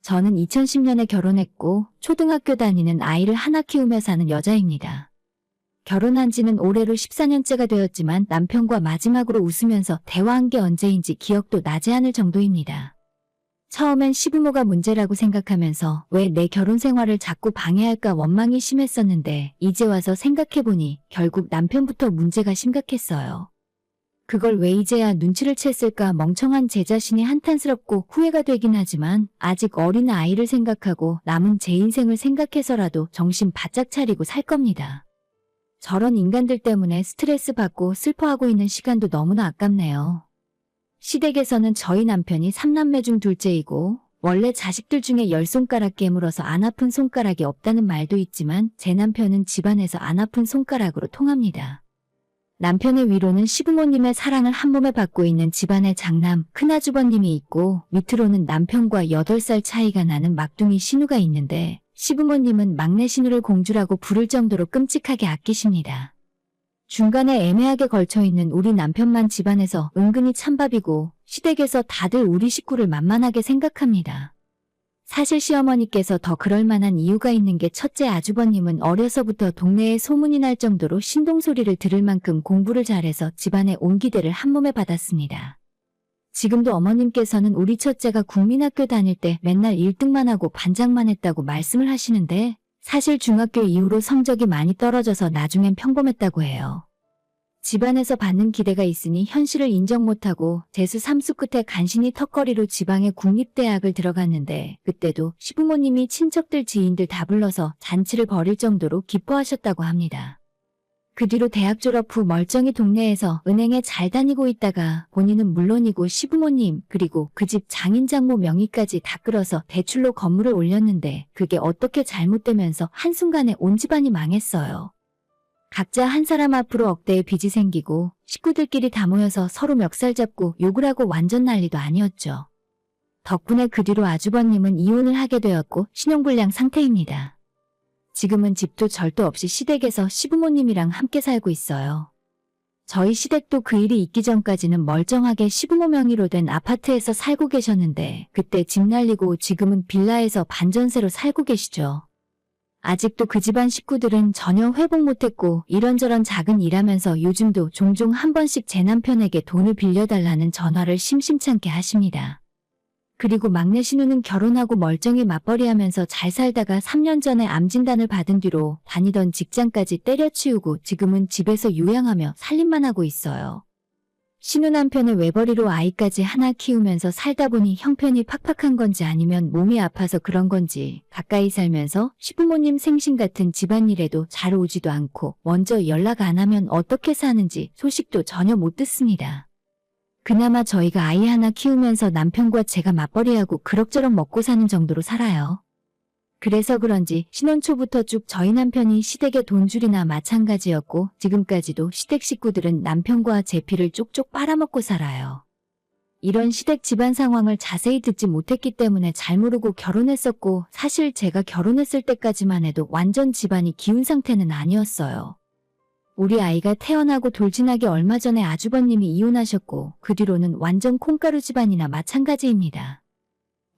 저는 2010년에 결혼했고 초등학교 다니는 아이를 하나 키우며 사는 여자입니다. 결혼한 지는 올해로 14년째가 되었지만 남편과 마지막으로 웃으면서 대화한 게 언제인지 기억도 나지 않을 정도입니다. 처음엔 시부모가 문제라고 생각하면서 왜 내 결혼 생활을 자꾸 방해할까 원망이 심했었는데 이제 와서 생각해보니 결국 남편부터 문제가 심각했어요. 그걸 왜 이제야 눈치를 챘을까 멍청한 제 자신이 한탄스럽고 후회가 되긴 하지만 아직 어린 아이를 생각하고 남은 제 인생을 생각해서라도 정신 바짝 차리고 살 겁니다. 저런 인간들 때문에 스트레스 받고 슬퍼하고 있는 시간도 너무나 아깝네요. 시댁에서는 저희 남편이 3남매 중 둘째이고 원래 자식들 중에 10손가락 깨물어서 안 아픈 손가락이 없다는 말도 있지만 제 남편은 집안에서 안 아픈 손가락으로 통합니다. 남편의 위로는 시부모님의 사랑을 한몸에 받고 있는 집안의 장남 큰아주버님이 있고 밑으로는 남편과 8살 차이가 나는 막둥이 신우가 있는데 시부모님은 막내 신우를 공주라고 부를 정도로 끔찍하게 아끼십니다. 중간에 애매하게 걸쳐있는 우리 남편만 집안에서 은근히 찬밥이고 시댁에서 다들 우리 식구를 만만하게 생각합니다. 사실 시어머니께서 더 그럴 만한 이유가 있는 게 첫째 아주버님은 어려서부터 동네에 소문이 날 정도로 신동소리를 들을 만큼 공부를 잘해서 집안의 온기대를 한몸에 받았습니다. 지금도 어머님께서는 우리 첫째가 국민학교 다닐 때 맨날 1등만 하고 반장만 했다고 말씀을 하시는데 사실 중학교 이후로 성적이 많이 떨어져서 나중엔 평범했다고 해요. 집안에서 받는 기대가 있으니 현실을 인정 못하고 재수 3수 끝에 간신히 턱걸이로 지방의 국립대학을 들어갔는데 그때도 시부모님이 친척들 지인들 다 불러서 잔치를 벌일 정도로 기뻐하셨다고 합니다. 그 뒤로 대학 졸업 후 멀쩡히 동네에서 은행에 잘 다니고 있다가 본인은 물론이고 시부모님 그리고 그 집 장인장모 명의까지 다 끌어서 대출로 건물을 올렸는데 그게 어떻게 잘못되면서 한순간에 온 집안이 망했어요. 각자 한 사람 앞으로 억대의 빚이 생기고 식구들끼리 다 모여서 서로 멱살 잡고 욕을 하고 완전 난리도 아니었죠. 덕분에 그 뒤로 아주버님은 이혼을 하게 되었고 신용불량 상태입니다. 지금은 집도 절도 없이 시댁에서 시부모님이랑 함께 살고 있어요. 저희 시댁도 그 일이 있기 전까지는 멀쩡하게 시부모 명의로 된 아파트에서 살고 계셨는데 그때 집 날리고 지금은 빌라에서 반전세로 살고 계시죠. 아직도 그 집안 식구들은 전혀 회복 못했고 이런저런 작은 일하면서 요즘도 종종 한 번씩 제 남편에게 돈을 빌려달라는 전화를 심심찮게 하십니다. 그리고 막내 신우는 결혼하고 멀쩡히 맞벌이하면서 잘 살다가 3년 전에 암 진단을 받은 뒤로 다니던 직장까지 때려치우고 지금은 집에서 요양하며 살림만 하고 있어요. 신우 남편의 외벌이로 아이까지 하나 키우면서 살다 보니 형편이 팍팍한 건지 아니면 몸이 아파서 그런 건지 가까이 살면서 시부모님 생신 같은 집안일에도 잘 오지도 않고 먼저 연락 안 하면 어떻게 사는지 소식도 전혀 못 듣습니다. 그나마 저희가 아이 하나 키우면서 남편과 제가 맞벌이하고 그럭저럭 먹고 사는 정도로 살아요. 그래서 그런지 신혼 초부터 쭉 저희 남편이 시댁에 돈줄이나 마찬가지였고 지금까지도 시댁 식구들은 남편과 제 피를 쪽쪽 빨아먹고 살아요. 이런 시댁 집안 상황을 자세히 듣지 못했기 때문에 잘 모르고 결혼했었고 사실 제가 결혼했을 때까지만 해도 완전 집안이 기운 상태는 아니었어요. 우리 아이가 태어나고 돌진하기 얼마 전에 아주버님이 이혼하셨고 그 뒤로는 완전 콩가루 집안이나 마찬가지입니다.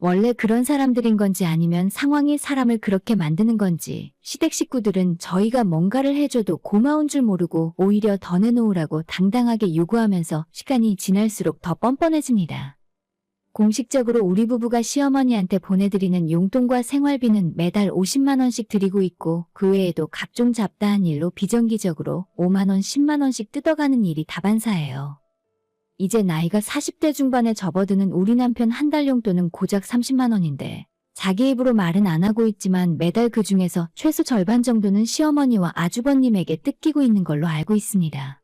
원래 그런 사람들인 건지 아니면 상황이 사람을 그렇게 만드는 건지 시댁 식구들은 저희가 뭔가를 해줘도 고마운 줄 모르고 오히려 더 내놓으라고 당당하게 요구하면서 시간이 지날수록 더 뻔뻔해집니다. 공식적으로 우리 부부가 시어머니한테 보내드리는 용돈과 생활비는 매달 50만 원씩 드리고 있고 그 외에도 각종 잡다한 일로 비정기적으로 5만 원, 10만 원씩 뜯어가는 일이 다반사예요. 이제 나이가 40대 중반에 접어드는 우리 남편 한 달 용돈은 고작 30만 원인데 자기 입으로 말은 안 하고 있지만 매달 그 중에서 최소 절반 정도는 시어머니와 아주버님에게 뜯기고 있는 걸로 알고 있습니다.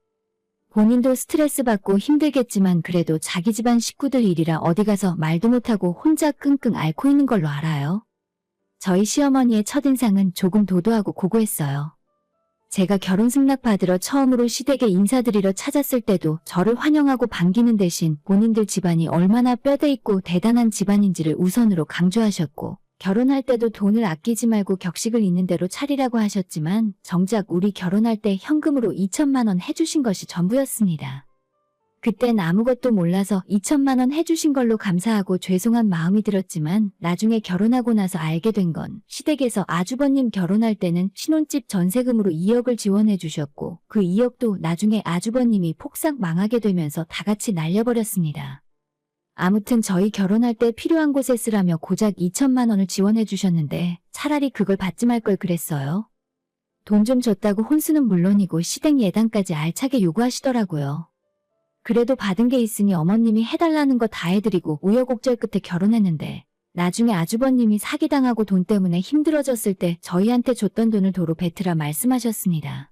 본인도 스트레스 받고 힘들겠지만 그래도 자기 집안 식구들 일이라 어디 가서 말도 못하고 혼자 끙끙 앓고 있는 걸로 알아요. 저희 시어머니의 첫인상은 조금 도도하고 고고했어요. 제가 결혼 승낙 받으러 처음으로 시댁에 인사드리러 찾았을 때도 저를 환영하고 반기는 대신 본인들 집안이 얼마나 뼈대 있고 대단한 집안인지를 우선으로 강조하셨고 결혼할 때도 돈을 아끼지 말고 격식을 있는 대로 차리라고 하셨지만 정작 우리 결혼할 때 현금으로 2천만 원 해주신 것이 전부였습니다. 그땐 아무것도 몰라서 2천만 원 해주신 걸로 감사하고 죄송한 마음이 들었지만 나중에 결혼하고 나서 알게 된 건 시댁에서 아주버님 결혼할 때는 신혼집 전세금으로 2억을 지원해 주셨고 그 2억도 나중에 아주버님이 폭삭 망하게 되면서 다 같이 날려버렸습니다. 아무튼 저희 결혼할 때 필요한 곳에 쓰라며 고작 2천만 원을 지원해 주셨는데 차라리 그걸 받지 말 걸 그랬어요. 돈 좀 줬다고 혼수는 물론이고 시댁 예단까지 알차게 요구하시더라고요. 그래도 받은 게 있으니 어머님이 해달라는 거 다 해드리고 우여곡절 끝에 결혼했는데 나중에 아주버님이 사기당하고 돈 때문에 힘들어졌을 때 저희한테 줬던 돈을 도로 뱉으라 말씀하셨습니다.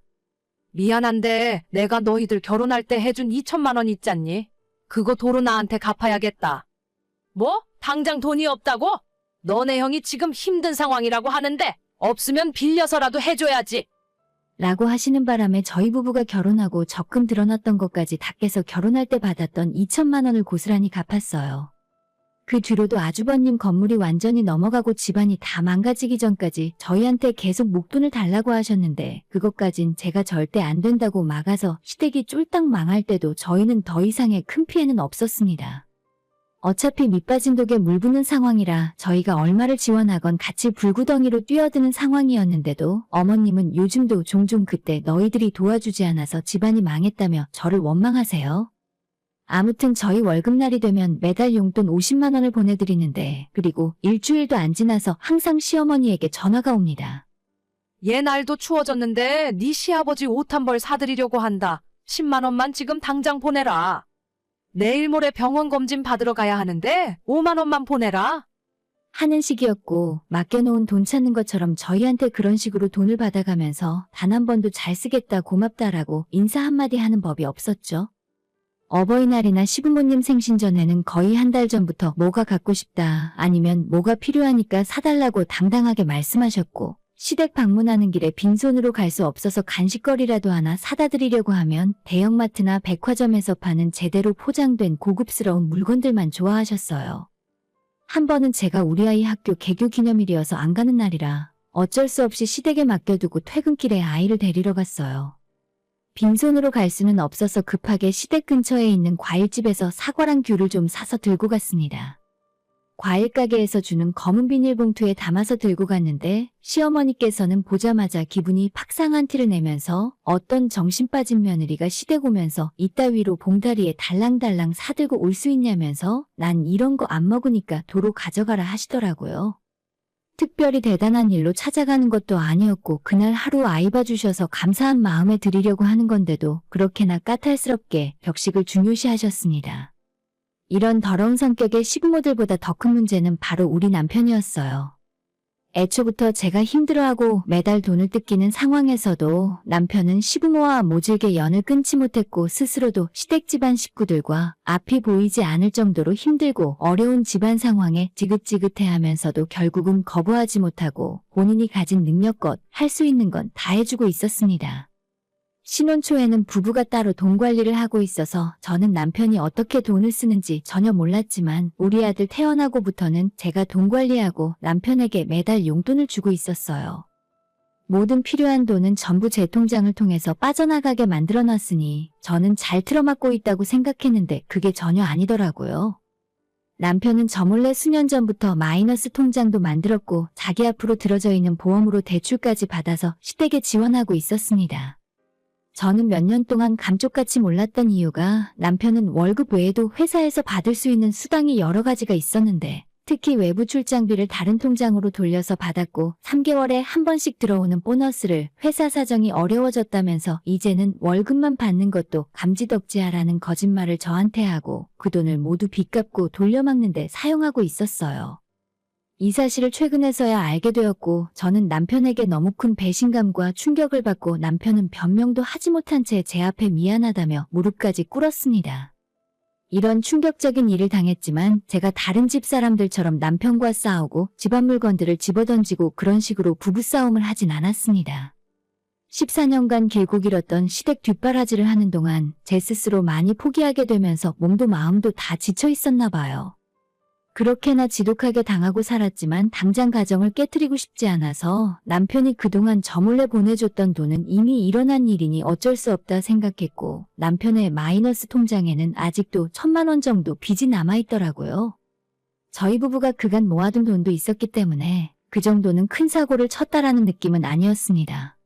미안한데 내가 너희들 결혼할 때 해준 2천만 원 있잖니? 그거 도로 나한테 갚아야겠다. 뭐? 당장 돈이 없다고? 너네 형이 지금 힘든 상황이라고 하는데 없으면 빌려서라도 해줘야지. 라고 하시는 바람에 저희 부부가 결혼하고 적금 들어놨던 것까지 다 깨서 결혼할 때 받았던 2천만 원을 고스란히 갚았어요. 그 뒤로도 아주버님 건물이 완전히 넘어가고 집안이 다 망가지기 전까지 저희한테 계속 목돈을 달라고 하셨는데 그것까진 제가 절대 안 된다고 막아서 시댁이 쫄딱 망할 때도 저희는 더 이상의 큰 피해는 없었습니다. 어차피 밑빠진 독에 물 부는 상황이라 저희가 얼마를 지원하건 같이 불구덩이로 뛰어드는 상황이었는데도 어머님은 요즘도 종종 그때 너희들이 도와주지 않아서 집안이 망했다며 저를 원망하세요. 아무튼 저희 월급날이 되면 매달 용돈 50만 원을 보내드리는데 그리고 일주일도 안 지나서 항상 시어머니에게 전화가 옵니다. 얘 날도 추워졌는데 네 시아버지 옷 한 벌 사드리려고 한다. 10만 원만 지금 당장 보내라. 내일 모레 병원 검진 받으러 가야 하는데 5만 원만 보내라. 하는 식이었고 맡겨놓은 돈 찾는 것처럼 저희한테 그런 식으로 돈을 받아가면서 단 한 번도 잘 쓰겠다 고맙다라고 인사 한마디 하는 법이 없었죠. 어버이날이나 시부모님 생신 전에는 거의 한 달 전부터 뭐가 갖고 싶다 아니면 뭐가 필요하니까 사달라고 당당하게 말씀하셨고 시댁 방문하는 길에 빈손으로 갈 수 없어서 간식거리라도 하나 사다 드리려고 하면 대형마트나 백화점에서 파는 제대로 포장된 고급스러운 물건들만 좋아하셨어요. 한 번은 제가 우리 아이 학교 개교 기념일이어서 안 가는 날이라 어쩔 수 없이 시댁에 맡겨두고 퇴근길에 아이를 데리러 갔어요. 빈손으로 갈 수는 없어서 급하게 시댁 근처에 있는 과일집에서 사과랑 귤을 좀 사서 들고 갔습니다. 과일 가게에서 주는 검은 비닐봉투에 담아서 들고 갔는데 시어머니께서는 보자마자 기분이 팍 상한 티를 내면서 어떤 정신 빠진 며느리가 시댁 오면서 이따위로 봉다리에 달랑달랑 사들고 올 수 있냐면서 난 이런 거 안 먹으니까 도로 가져가라 하시더라고요. 특별히 대단한 일로 찾아가는 것도 아니었고 그날 하루 아이 봐주셔서 감사한 마음에 드리려고 하는 건데도 그렇게나 까탈스럽게 격식을 중요시하셨습니다. 이런 더러운 성격의 시부모들보다 더 큰 문제는 바로 우리 남편이었어요. 애초부터 제가 힘들어하고 매달 돈을 뜯기는 상황에서도 남편은 시부모와 모질게 연을 끊지 못했고 스스로도 시댁 집안 식구들과 앞이 보이지 않을 정도로 힘들고 어려운 집안 상황에 지긋지긋해하면서도 결국은 거부하지 못하고 본인이 가진 능력껏 할 수 있는 건 다 해주고 있었습니다. 신혼 초에는 부부가 따로 돈 관리를 하고 있어서 저는 남편이 어떻게 돈을 쓰는지 전혀 몰랐지만 우리 아들 태어나고부터는 제가 돈 관리하고 남편에게 매달 용돈을 주고 있었어요. 모든 필요한 돈은 전부 제 통장을 통해서 빠져나가게 만들어놨으니 저는 잘 틀어막고 있다고 생각했는데 그게 전혀 아니더라고요. 남편은 저 몰래 수년 전부터 마이너스 통장도 만들었고 자기 앞으로 들어져 있는 보험으로 대출까지 받아서 시댁에 지원하고 있었습니다. 저는 몇 년 동안 감쪽같이 몰랐던 이유가 남편은 월급 외에도 회사에서 받을 수 있는 수당이 여러 가지가 있었는데 특히 외부 출장비를 다른 통장으로 돌려서 받았고 3개월에 한 번씩 들어오는 보너스를 회사 사정이 어려워졌다면서 이제는 월급만 받는 것도 감지덕지하라는 거짓말을 저한테 하고 그 돈을 모두 빚 갚고 돌려막는 데 사용하고 있었어요. 이 사실을 최근에서야 알게 되었고 저는 남편에게 너무 큰 배신감과 충격을 받고 남편은 변명도 하지 못한 채 제 앞에 미안하다며 무릎까지 꿇었습니다. 이런 충격적인 일을 당했지만 제가 다른 집 사람들처럼 남편과 싸우고 집안 물건들을 집어던지고 그런 식으로 부부싸움을 하진 않았습니다. 14년간 길고 길었던 시댁 뒷바라지를 하는 동안 제 스스로 많이 포기하게 되면서 몸도 마음도 다 지쳐 있었나 봐요. 그렇게나 지독하게 당하고 살았지만 당장 가정을 깨트리고 싶지 않아서 남편이 그동안 저 몰래 보내줬던 돈은 이미 일어난 일이니 어쩔 수 없다 생각했고 남편의 마이너스 통장에는 아직도 1,000만 원 정도 빚이 남아있더라고요. 저희 부부가 그간 모아둔 돈도 있었기 때문에 그 정도는 큰 사고를 쳤다라는 느낌은 아니었습니다.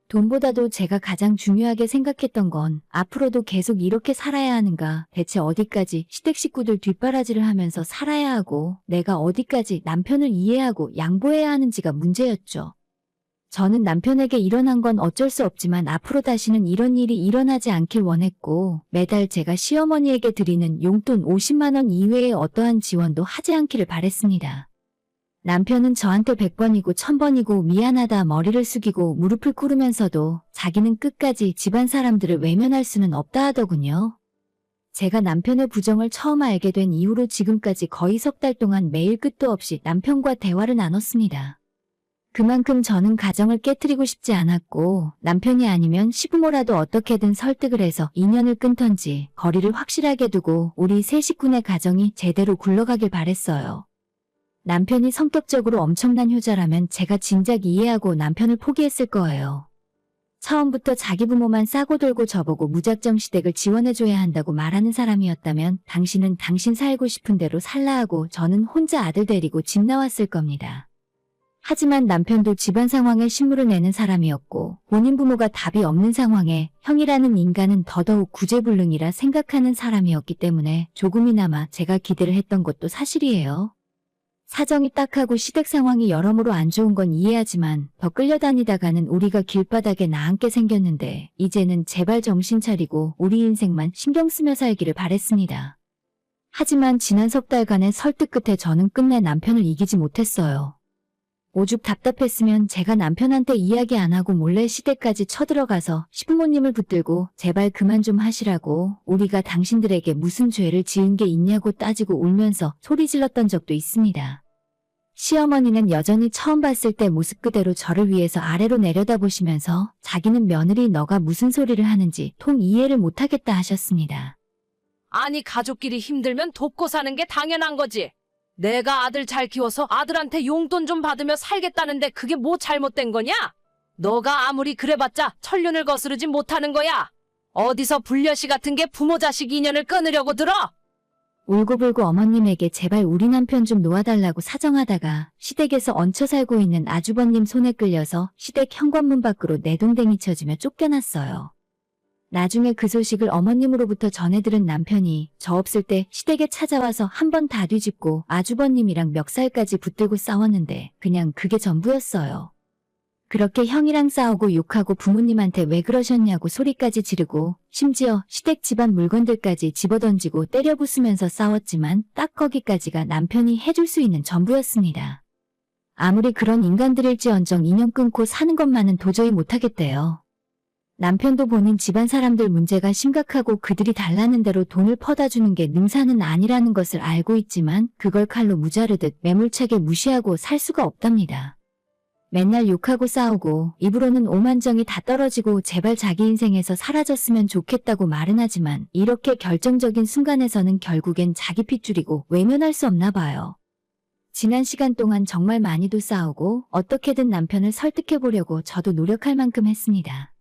돈보다도 제가 가장 중요하게 생각했던 건 앞으로도 계속 이렇게 살아야 하는가, 대체 어디까지 시댁 식구들 뒷바라지를 하면서 살아야 하고 내가 어디까지 남편을 이해하고 양보해야 하는지가 문제였죠. 저는 남편에게 일어난 건 어쩔 수 없지만 앞으로 다시는 이런 일이 일어나지 않길 원했고 매달 제가 시어머니에게 드리는 용돈 50만 원 이외의 어떠한 지원도 하지 않기를 바랬습니다. 남편은 저한테 100번이고 1000번이고 미안하다 머리를 숙이고 무릎을 꿇으면서도 자기는 끝까지 집안 사람들을 외면할 수는 없다 하더군요. 제가 남편의 부정을 처음 알게 된 이후로 지금까지 거의 석 달 동안 매일 끝도 없이 남편과 대화를 나눴습니다. 그만큼 저는 가정을 깨트리고 싶지 않았고 남편이 아니면 시부모라도 어떻게든 설득을 해서 인연을 끊던지 거리를 확실하게 두고 우리 세 식구네 가정이 제대로 굴러가길 바랬어요. 남편이 성격적으로 엄청난 효자라면 제가 진작 이해하고 남편을 포기했을 거예요. 처음부터 자기 부모만 싸고 돌고 저보고 무작정 시댁을 지원해줘야 한다고 말하는 사람이었다면 당신은 당신 살고 싶은 대로 살라 하고 저는 혼자 아들 데리고 집 나왔을 겁니다. 하지만 남편도 집안 상황에 신물을 내는 사람이었고 본인 부모가 답이 없는 상황에 형이라는 인간은 더더욱 구제불능이라 생각하는 사람이었기 때문에 조금이나마 제가 기대를 했던 것도 사실이에요. 사정이 딱하고 시댁 상황이 여러모로 안 좋은 건 이해하지만 더 끌려다니다가는 우리가 길바닥에 나앉게 생겼는데 이제는 제발 정신 차리고 우리 인생만 신경 쓰며 살기를 바랬습니다. 하지만 지난 석 달간의 설득 끝에 저는 끝내 남편을 이기지 못했어요. 오죽 답답했으면 제가 남편한테 이야기 안 하고 몰래 시댁까지 쳐들어가서 시부모님을 붙들고 제발 그만 좀 하시라고 우리가 당신들에게 무슨 죄를 지은 게 있냐고 따지고 울면서 소리 질렀던 적도 있습니다. 시어머니는 여전히 처음 봤을 때 모습 그대로 저를 위해서 아래로 내려다보시면서 자기는 며느리 너가 무슨 소리를 하는지 통 이해를 못하겠다 하셨습니다. 아니 가족끼리 힘들면 돕고 사는 게 당연한 거지. 내가 아들 잘 키워서 아들한테 용돈 좀 받으며 살겠다는데 그게 뭐 잘못된 거냐? 너가 아무리 그래봤자 천륜을 거스르지 못하는 거야. 어디서 불려시 같은 게 부모 자식 인연을 끊으려고 들어? 울고불고 어머님에게 제발 우리 남편 좀 놓아달라고 사정하다가 시댁에서 얹혀 살고 있는 아주버님 손에 끌려서 시댁 현관문 밖으로 내동댕이 쳐지며 쫓겨났어요. 나중에 그 소식을 어머님으로부터 전해들은 남편이 저 없을 때 시댁에 찾아와서 한 번 다 뒤집고 아주버님이랑 멱살까지 붙들고 싸웠는데 그냥 그게 전부였어요. 그렇게 형이랑 싸우고 욕하고 부모님한테 왜 그러셨냐고 소리까지 지르고 심지어 시댁 집안 물건들까지 집어던지고 때려 부수면서 싸웠지만 딱 거기까지가 남편이 해줄 수 있는 전부였습니다. 아무리 그런 인간들일지언정 인연 끊고 사는 것만은 도저히 못하겠대요. 남편도 본인 집안 사람들 문제가 심각하고 그들이 달라는 대로 돈을 퍼다 주는 게 능사는 아니라는 것을 알고 있지만 그걸 칼로 무자르듯 매몰차게 무시하고 살 수가 없답니다. 맨날 욕하고 싸우고 입으로는 오만정이 다 떨어지고 제발 자기 인생에서 사라졌으면 좋겠다고 말은 하지만 이렇게 결정적인 순간에서는 결국엔 자기 핏줄이고 외면할 수 없나 봐요. 지난 시간 동안 정말 많이도 싸우고 어떻게든 남편을 설득해보려고 저도 노력할 만큼 했습니다.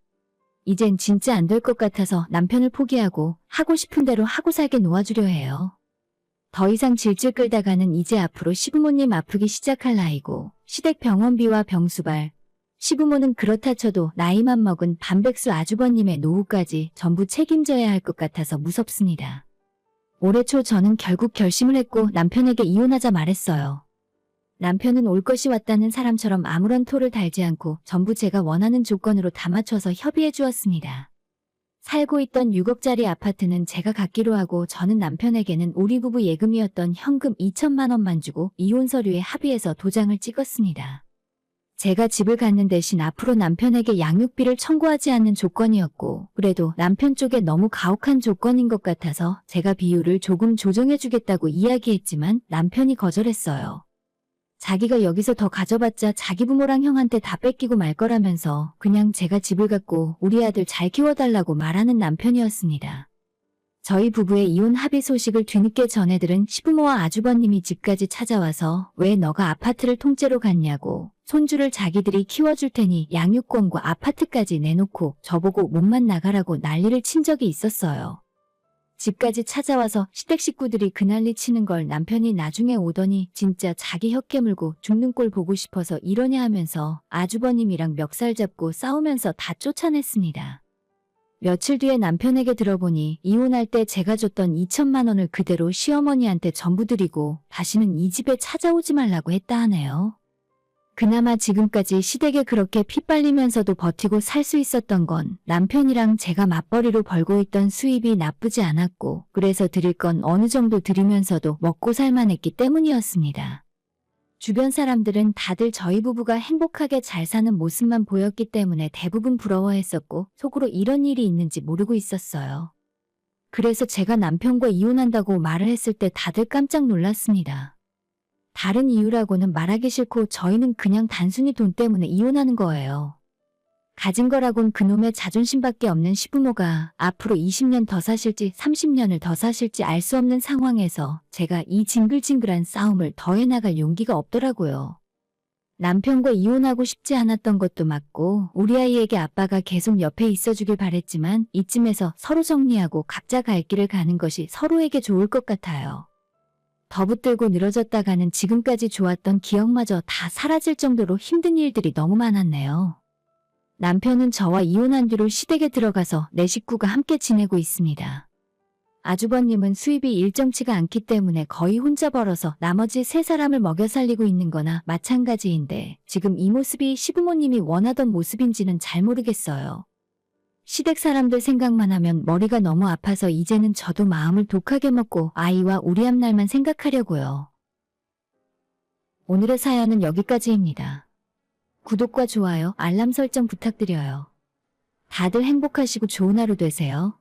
이젠 진짜 안 될 것 같아서 남편을 포기하고 하고 싶은 대로 하고 살게 놓아주려 해요. 더 이상 질질 끌다가는 이제 앞으로 시부모님 아프기 시작할 나이고 시댁 병원비와 병수발, 시부모는 그렇다 쳐도 나이만 먹은 반백수 아주버님의 노후까지 전부 책임져야 할 것 같아서 무섭습니다. 올해 초 저는 결국 결심을 했고 남편에게 이혼하자 말했어요. 남편은 올 것이 왔다는 사람처럼 아무런 토를 달지 않고 전부 제가 원하는 조건으로 다 맞춰서 협의해 주었습니다. 살고 있던 6억짜리 아파트는 제가 갖기로 하고 저는 남편에게는 우리 부부 예금이었던 현금 2천만 원만 주고 이혼 서류에 합의해서 도장을 찍었습니다. 제가 집을 갖는 대신 앞으로 남편에게 양육비를 청구하지 않는 조건이었고 그래도 남편 쪽에 너무 가혹한 조건인 것 같아서 제가 비율을 조금 조정해 주겠다고 이야기했지만 남편이 거절했어요. 자기가 여기서 더 가져봤자 자기 부모랑 형한테 다 뺏기고 말 거라면서 그냥 제가 집을 갖고 우리 아들 잘 키워달라고 말하는 남편이었습니다. 저희 부부의 이혼 합의 소식을 뒤늦게 전해들은 시부모와 아주버님이 집까지 찾아와서 왜 너가 아파트를 통째로 갔냐고, 손주를 자기들이 키워줄 테니 양육권과 아파트까지 내놓고 저보고 몸만 나가라고 난리를 친 적이 있었어요. 집까지 찾아와서 시댁 식구들이 그 난리 치는 걸 남편이 나중에 오더니 진짜 자기 혀 깨물고 죽는 꼴 보고 싶어서 이러냐 하면서 아주버님이랑 멱살 잡고 싸우면서 다 쫓아냈습니다. 며칠 뒤에 남편에게 들어보니 이혼할 때 제가 줬던 2천만 원을 그대로 시어머니한테 전부 드리고 다시는 이 집에 찾아오지 말라고 했다 하네요. 그나마 지금까지 시댁에 그렇게 피 빨리면서도 버티고 살 수 있었던 건 남편이랑 제가 맞벌이로 벌고 있던 수입이 나쁘지 않았고, 그래서 드릴 건 어느 정도 드리면서도 먹고 살만했기 때문이었습니다. 주변 사람들은 다들 저희 부부가 행복하게 잘 사는 모습만 보였기 때문에 대부분 부러워했었고, 속으로 이런 일이 있는지 모르고 있었어요. 그래서 제가 남편과 이혼한다고 말을 했을 때 다들 깜짝 놀랐습니다. 다른 이유라고는 말하기 싫고 저희는 그냥 단순히 돈 때문에 이혼하는 거예요. 가진 거라곤 그놈의 자존심밖에 없는 시부모가 앞으로 20년 더 사실지 30년을 더 사실지 알 수 없는 상황에서 제가 이 징글징글한 싸움을 더 해나갈 용기가 없더라고요. 남편과 이혼하고 싶지 않았던 것도 맞고, 우리 아이에게 아빠가 계속 옆에 있어주길 바랬지만 이쯤에서 서로 정리하고 각자 갈 길을 가는 것이 서로에게 좋을 것 같아요. 더 붙들고 늘어졌다가는 지금까지 좋았던 기억마저 다 사라질 정도로 힘든 일들이 너무 많았네요. 남편은 저와 이혼한 뒤로 시댁에 들어가서 내 식구가 함께 지내고 있습니다. 아주버님은 수입이 일정치가 않기 때문에 거의 혼자 벌어서 나머지 3사람을 먹여 살리고 있는 거나 마찬가지인데, 지금 이 모습이 시부모님이 원하던 모습인지는 잘 모르겠어요. 시댁 사람들 생각만 하면 머리가 너무 아파서 이제는 저도 마음을 독하게 먹고 아이와 우리 앞날만 생각하려고요. 오늘의 사연은 여기까지입니다. 구독과 좋아요, 알람 설정 부탁드려요. 다들 행복하시고 좋은 하루 되세요.